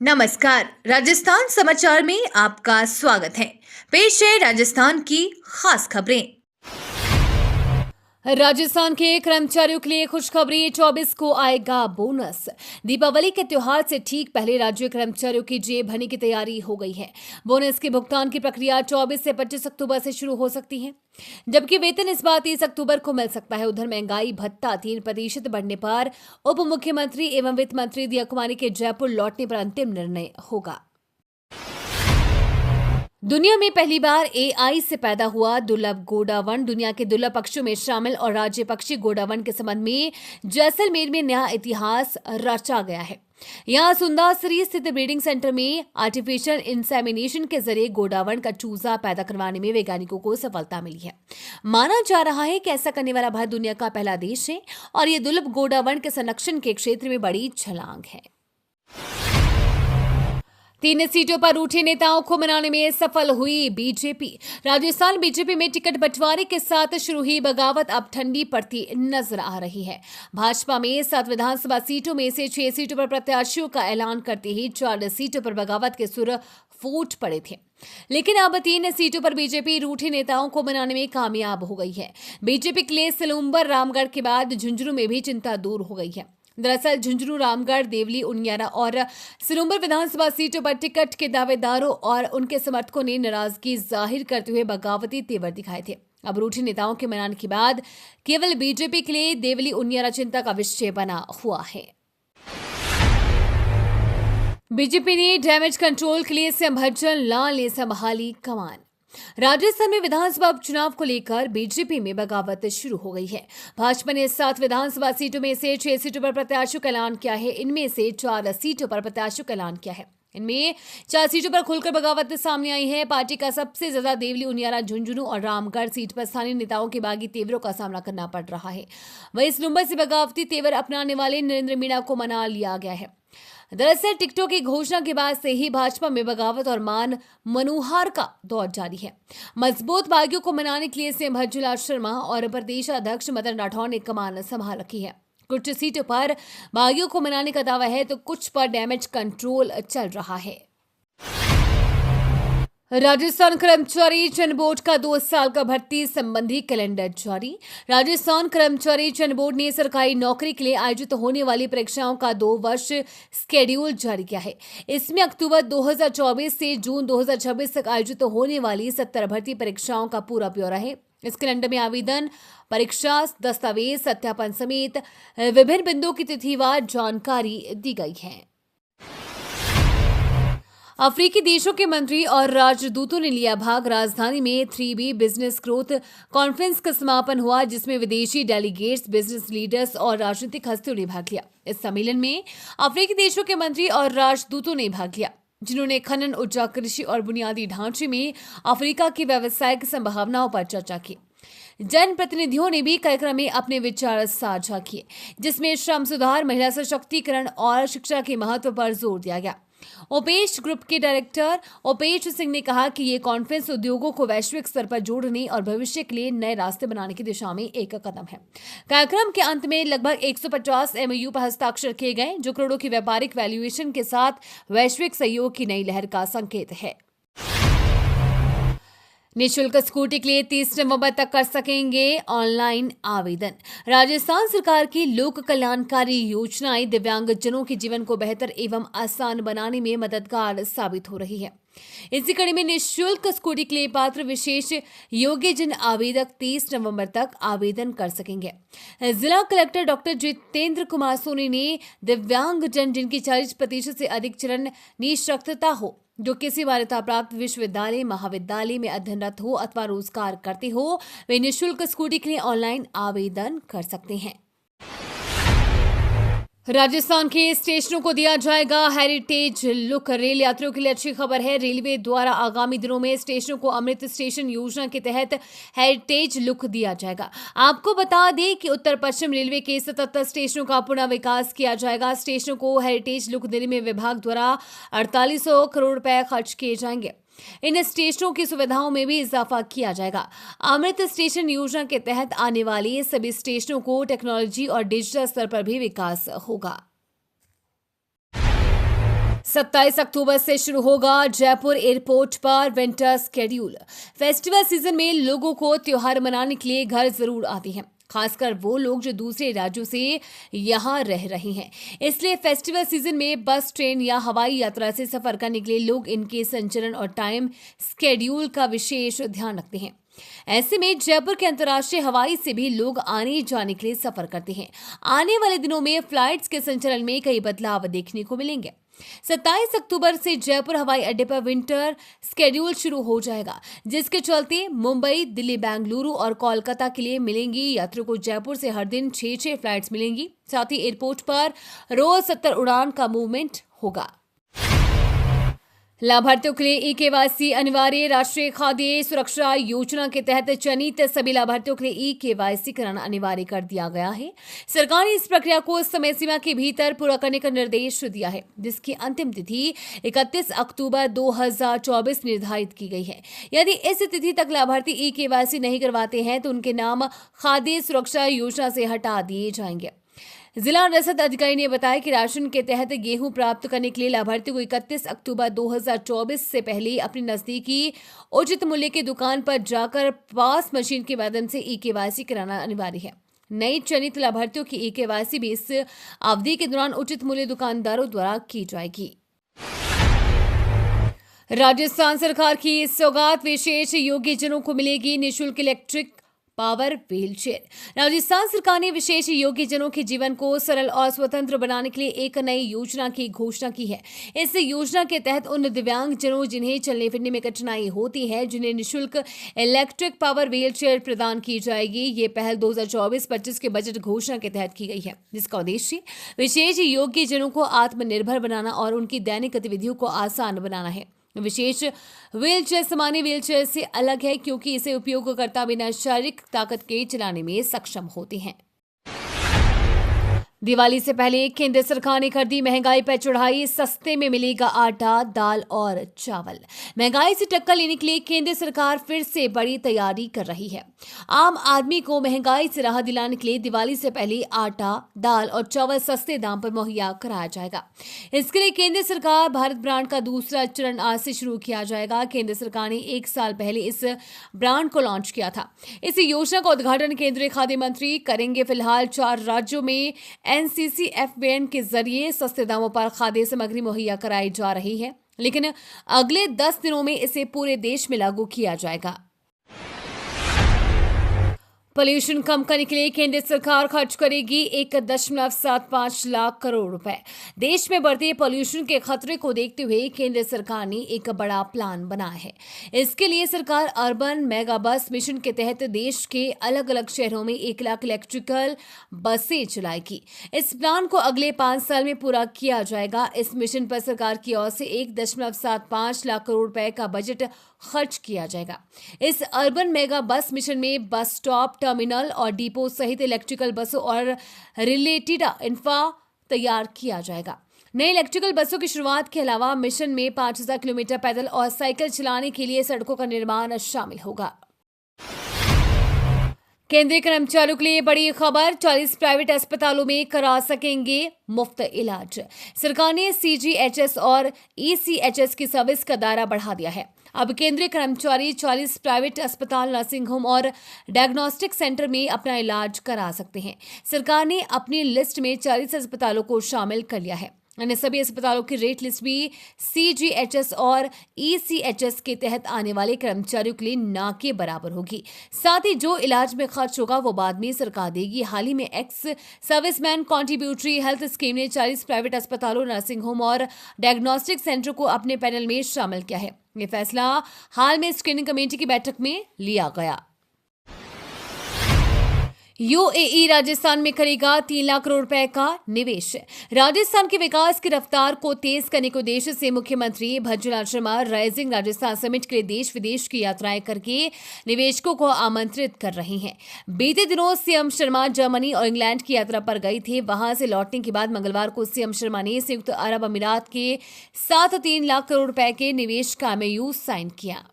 नमस्कार। राजस्थान समाचार में आपका स्वागत है। पेश है राजस्थान की खास खबरें। राजस्थान के कर्मचारियों के लिए खुशखबरी, 24 को आएगा बोनस। दीपावली के त्योहार से ठीक पहले राज्य कर्मचारियों की जेब भरने की तैयारी हो गई है। बोनस के भुगतान की प्रक्रिया 24 से 25 अक्टूबर से शुरू हो सकती है, जबकि वेतन इस बार 30 अक्टूबर को मिल सकता है। उधर महंगाई भत्ता 3% बढ़ने पर उप मुख्यमंत्री एवं वित्त मंत्री दिया कुमारी के जयपुर लौटने पर अंतिम निर्णय होगा। दुनिया में पहली बार एआई से पैदा हुआ दुर्लभ गोडावण दुनिया के दुर्लभ पक्षियों में शामिल और राज्य पक्षी गोडावण के संबंध में जैसलमेर में नया इतिहास रचा गया है। यहाँ सुंदरसरी स्थित ब्रीडिंग सेंटर में आर्टिफिशियल इंसेमिनेशन के जरिए गोडावण का चूजा पैदा करवाने में वैज्ञानिकों को सफलता मिली है। माना जा रहा है कि ऐसा करने वाला भारत दुनिया का पहला देश है और ये दुर्लभ गोडावण के संरक्षण के क्षेत्र में बड़ी छलांग है। 3 सीटों पर उठे नेताओं को मनाने में सफल हुई बीजेपी। राजस्थान बीजेपी में टिकट बंटवारे के साथ शुरू हुई बगावत अब ठंडी पड़ती नजर आ रही है। भाजपा में 7 विधानसभा सीटों में से 6 सीटों पर प्रत्याशियों का ऐलान करते ही 4 सीटों पर बगावत के सुर फूट पड़े थे, लेकिन अब 3 सीटों पर बीजेपी रूठे नेताओं को मनाने में कामयाब हो गई है। बीजेपी के लिए सिलुम्बर रामगढ़ के बाद झुंझुनू में भी चिंता दूर हो गई है। दरअसल झुंझुनू, रामगढ़, देवली, उनियारा और सिलुम्बर विधानसभा सीटों पर टिकट के दावेदारों और उनके समर्थकों ने नाराजगी जाहिर करते हुए बगावती तेवर दिखाए थे। अब रूठे नेताओं के मनाने के बाद केवल बीजेपी के लिए देवली, उनियारा चिंता का विषय बना हुआ है। बीजेपी ने डैमेज कंट्रोल के लिए संभजन लाल ने संभाली कमान। राजस्थान में विधानसभा उपचुनाव को लेकर बीजेपी में बगावत शुरू हो गई है। भाजपा ने 7 विधानसभा सीटों में से 6 सीटों पर प्रत्याशियों का ऐलान किया है। इनमें से 4 सीटों पर प्रत्याशियों का ऐलान किया है। इनमें 4 सीटों पर खुलकर बगावत सामने आई है। पार्टी का सबसे ज्यादा देवली, उनियारा, झुंझुनू और रामगढ़ सीट पर स्थानीय नेताओं के बागी तेवरों का सामना करना पड़ रहा है। वहीं सिलुम्बर से बगावती तेवर अपनाने वाले नरेंद्र मीणा को मना लिया गया है। दरअसल टिकटों की घोषणा के बाद से ही भाजपा में बगावत और मान मनुहार का दौर जारी है। मजबूत बागियों को मनाने के लिए संभजलाल शर्मा और प्रदेश अध्यक्ष मदन राठौर ने कमान संभाल रखी है। कुछ सीटों पर बागियों को मनाने का दावा है तो कुछ पर डैमेज कंट्रोल चल रहा है। राजस्थान कर्मचारी चयन बोर्ड का 2 साल का भर्ती संबंधी कैलेंडर जारी। राजस्थान कर्मचारी चयन बोर्ड ने सरकारी नौकरी के लिए आयोजित होने वाली परीक्षाओं का 2 वर्ष स्केड्यूल जारी किया है। इसमें अक्टूबर 2024 से जून 2026 तक आयोजित होने वाली 70 भर्ती परीक्षाओं का पूरा ब्यौरा है। इस कैलेंडर में आवेदन, परीक्षा, दस्तावेज सत्यापन समेत विभिन्न बिंदुओं की तिथिवार जानकारी दी गई है। अफ्रीकी देशों के मंत्री और राजदूतों ने लिया भाग। राजधानी में 3B बिजनेस ग्रोथ कॉन्फ्रेंस का समापन हुआ, जिसमें विदेशी डेलीगेट्स, बिजनेस लीडर्स और राजनीतिक हस्तियों ने भाग लिया। इस सम्मेलन में अफ्रीकी देशों के मंत्री और राजदूतों ने भाग लिया, जिन्होंने खनन, ऊर्जा, कृषि और बुनियादी ढांचे में अफ्रीका की व्यावसायिक संभावनाओं पर चर्चा की। जनप्रतिनिधियों ने भी कार्यक्रम में अपने विचार साझा किए, जिसमें श्रम सुधार, महिला सशक्तिकरण और शिक्षा के महत्व पर जोर दिया गया। ओपेश ग्रुप के डायरेक्टर ओपेश सिंह ने कहा कि ये कॉन्फ्रेंस उद्योगों को वैश्विक स्तर पर जोड़ने और भविष्य के लिए नए रास्ते बनाने की दिशा में एक कदम है। कार्यक्रम के अंत में लगभग 150 MOU पर हस्ताक्षर किए गए, जो करोड़ों की व्यापारिक वैल्यूएशन के साथ वैश्विक सहयोग की नई लहर का संकेत है। निःशुल्क स्कूटी के लिए 30 नवंबर तक कर सकेंगे ऑनलाइन आवेदन। राजस्थान सरकार की लोक कल्याणकारी योजनाएं दिव्यांगजनों के जीवन को बेहतर एवं आसान बनाने में मददगार साबित हो रही है। इसी कड़ी में निःशुल्क स्कूटी के लिए पात्र विशेष योग्य जन आवेदक 30 नवंबर तक आवेदन कर सकेंगे। जिला कलेक्टर डॉक्टर जितेंद्र कुमार सोनी ने दिव्यांगजन जिनकी 40% से अधिक चरण निःशक्तता हो, जो किसी मान्यता प्राप्त विश्वविद्यालय, महाविद्यालय में अध्ययनरत हो अथवा रोजगार करते हो, वे निःशुल्क स्कूटी के लिए ऑनलाइन आवेदन कर सकते हैं। राजस्थान के स्टेशनों को दिया जाएगा हेरिटेज लुक। रेल यात्रियों के लिए अच्छी खबर है। रेलवे द्वारा आगामी दिनों में स्टेशनों को अमृत स्टेशन योजना के तहत हेरिटेज लुक दिया जाएगा। आपको बता दें कि उत्तर पश्चिम रेलवे के 77 स्टेशनों का पुनः विकास किया जाएगा। स्टेशनों को हेरिटेज लुक देने में विभाग द्वारा 4800 करोड़ रुपए खर्च किए जाएंगे। इन स्टेशनों की सुविधाओं में भी इजाफा किया जाएगा। अमृत स्टेशन योजना के तहत आने वाले सभी स्टेशनों को टेक्नोलॉजी और डिजिटल स्तर पर भी विकास होगा। 27 अक्टूबर से शुरू होगा जयपुर एयरपोर्ट पर विंटर स्केड्यूल। फेस्टिवल सीजन में लोगों को त्योहार मनाने के लिए घर जरूर आते हैं, खासकर वो लोग जो दूसरे राज्यों से यहाँ रह रहे हैं। इसलिए फेस्टिवल सीजन में बस, ट्रेन या हवाई यात्रा से सफर करने के लिए लोग इनके संचलन और टाइम स्केड्यूल का विशेष ध्यान रखते हैं। ऐसे में जयपुर के अंतर्राष्ट्रीय हवाई से भी लोग आने जाने के लिए सफर करते हैं। आने वाले दिनों में फ्लाइट्स के संचालन में कई बदलाव देखने को मिलेंगे। 27 अक्टूबर से जयपुर हवाई अड्डे पर विंटर स्केड्यूल शुरू हो जाएगा, जिसके चलते मुंबई, दिल्ली, बेंगलुरु और कोलकाता के लिए मिलेंगी यात्रियों को जयपुर से हर दिन 6 फ्लाइट्स मिलेंगी। साथ ही एयरपोर्ट पर रोज 70 उड़ान का मूवमेंट होगा। लाभार्थियों के लिए ई-केवाईसी अनिवार्य। राष्ट्रीय खाद्य सुरक्षा योजना के तहत चयनित सभी लाभार्थियों के लिए ई-केवाईसी कराना अनिवार्य कर दिया गया है। सरकार ने इस प्रक्रिया को समय सीमा के भीतर पूरा करने का निर्देश दिया है, जिसकी अंतिम तिथि 31 अक्टूबर 2024 निर्धारित की गई है। यदि इस तिथि तक लाभार्थी ई-केवाईसी नहीं करवाते हैं तो उनके नाम खाद्य सुरक्षा योजना से हटा दिए जाएंगे। जिला रसद अधिकारी ने बताया कि राशन के तहत गेहूं प्राप्त करने के लिए लाभार्थियों को 31 अक्टूबर 2024 से पहले अपनी नजदीकी उचित मूल्य की दुकान पर जाकर पास मशीन के माध्यम से ई-केवाईसी कराना अनिवार्य है। नई चयनित लाभार्थियों की ई-केवाईसी भी इस अवधि के दौरान उचित मूल्य दुकानदारों द्वारा की जाएगी। राजस्थान सरकार की सौगात, विशेष योग्यजनों को मिलेगी निःशुल्क इलेक्ट्रिक पावर व्हीलचेयर। राजस्थान सरकार ने विशेष योग्यजनों के जीवन को सरल और स्वतंत्र बनाने के लिए एक नई योजना की घोषणा की है। इस योजना के तहत उन दिव्यांगजनों जिन्हें चलने फिरने में कठिनाई होती है, जिन्हें निःशुल्क इलेक्ट्रिक पावर व्हीलचेयर प्रदान की जाएगी। ये पहल 2024-25 के बजट घोषणा के तहत की गई है, जिसका उद्देश्य विशेष योग्यजनों को आत्मनिर्भर बनाना और उनकी दैनिक गतिविधियों को आसान बनाना है। विशेष व्हीलचेयर सामान्य व्हीलचेयर से अलग है, क्योंकि इसे उपयोगकर्ता बिना शारीरिक ताकत के चलाने में सक्षम होते हैं। दिवाली से पहले केंद्र सरकार ने कर दी महंगाई पर चढ़ाई, सस्ते में मिलेगा आटा, दाल और चावल। महंगाई से टक्कर लेने के लिए केंद्र सरकार फिर से बड़ी तैयारी कर रही है। आम आदमी को महंगाई से राहत दिलाने के लिए दिवाली से पहले आटा, दाल और चावल सस्ते दाम पर मुहैया कराया जाएगा। इसके लिए केंद्र सरकार भारत ब्रांड का दूसरा चरण आज से शुरू किया जाएगा। केंद्र सरकार ने 1 साल पहले इस ब्रांड को लॉन्च किया था। इस योजना का उद्घाटन केंद्रीय खाद्य मंत्री करेंगे। फिलहाल 4 राज्यों में NCCF के जरिए सस्ते दामों पर खाद्य सामग्री मुहैया कराई जा रही है, लेकिन अगले 10 दिनों में इसे पूरे देश में लागू किया जाएगा। पोल्यूशन कम करने के लिए केंद्र सरकार खर्च करेगी 1.75 लाख करोड़ रुपए। देश में बढ़ते पोल्यूशन के खतरे को देखते हुए केंद्र सरकार ने एक बड़ा प्लान बनाया है। इसके लिए सरकार अर्बन मेगा बस मिशन के तहत देश के अलग अलग शहरों में 1 लाख इलेक्ट्रिकल बसें चलाएगी। इस प्लान को अगले 5 साल में पूरा किया जाएगा। इस मिशन पर सरकार की ओर से 1.75 लाख करोड़ रुपए का बजट खर्च किया जाएगा। इस अर्बन मेगा बस मिशन में बस स्टॉप, टर्मिनल और डिपो सहित इलेक्ट्रिकल बसों और रिलेटेड इंफ्रा तैयार किया जाएगा। नई इलेक्ट्रिकल बसों की शुरुआत के अलावा मिशन में 5000 किलोमीटर पैदल और साइकिल चलाने के लिए सड़कों का निर्माण शामिल होगा। केंद्रीय कर्मचारियों के लिए बड़ी खबर, 40 प्राइवेट अस्पतालों में करा सकेंगे मुफ्त इलाज। सरकार ने CGHS और ECHS की सर्विस का दायरा बढ़ा दिया है। अब केंद्रीय कर्मचारी 40 प्राइवेट अस्पताल, नर्सिंग होम और डायग्नोस्टिक सेंटर में अपना इलाज करा सकते हैं। सरकार ने अपनी लिस्ट में 40 अस्पतालों को शामिल कर लिया है। अन्य सभी अस्पतालों की रेट लिस्ट भी CGHS और ECHS के तहत आने वाले कर्मचारियों के लिए ना के बराबर होगी। साथ ही जो इलाज में खर्च होगा वो बाद में सरकार देगी। हाल ही में ex serviceman contributory health scheme ने 40 प्राइवेट अस्पतालों, नर्सिंग होम और डायग्नोस्टिक सेंटर को अपने पैनल में शामिल किया है। ये फैसला हाल में स्क्रीनिंग कमेटी की बैठक में लिया गया। UAE राजस्थान में करेगा 3 लाख करोड़ रुपए का निवेश। राजस्थान के विकास की रफ्तार को तेज करने के उद्देश्य से मुख्यमंत्री भज्जूलाल शर्मा राइजिंग राजस्थान समिट के लिए देश विदेश की यात्राएं करके निवेशकों को आमंत्रित कर रहे हैं। बीते दिनों सीएम शर्मा जर्मनी और इंग्लैंड की यात्रा पर गए थे। वहां से लौटने के बाद मंगलवार को सीएम शर्मा ने संयुक्त अरब अमीरात के साथ 3 लाख करोड़ रुपए के निवेश का MOU साइन किया।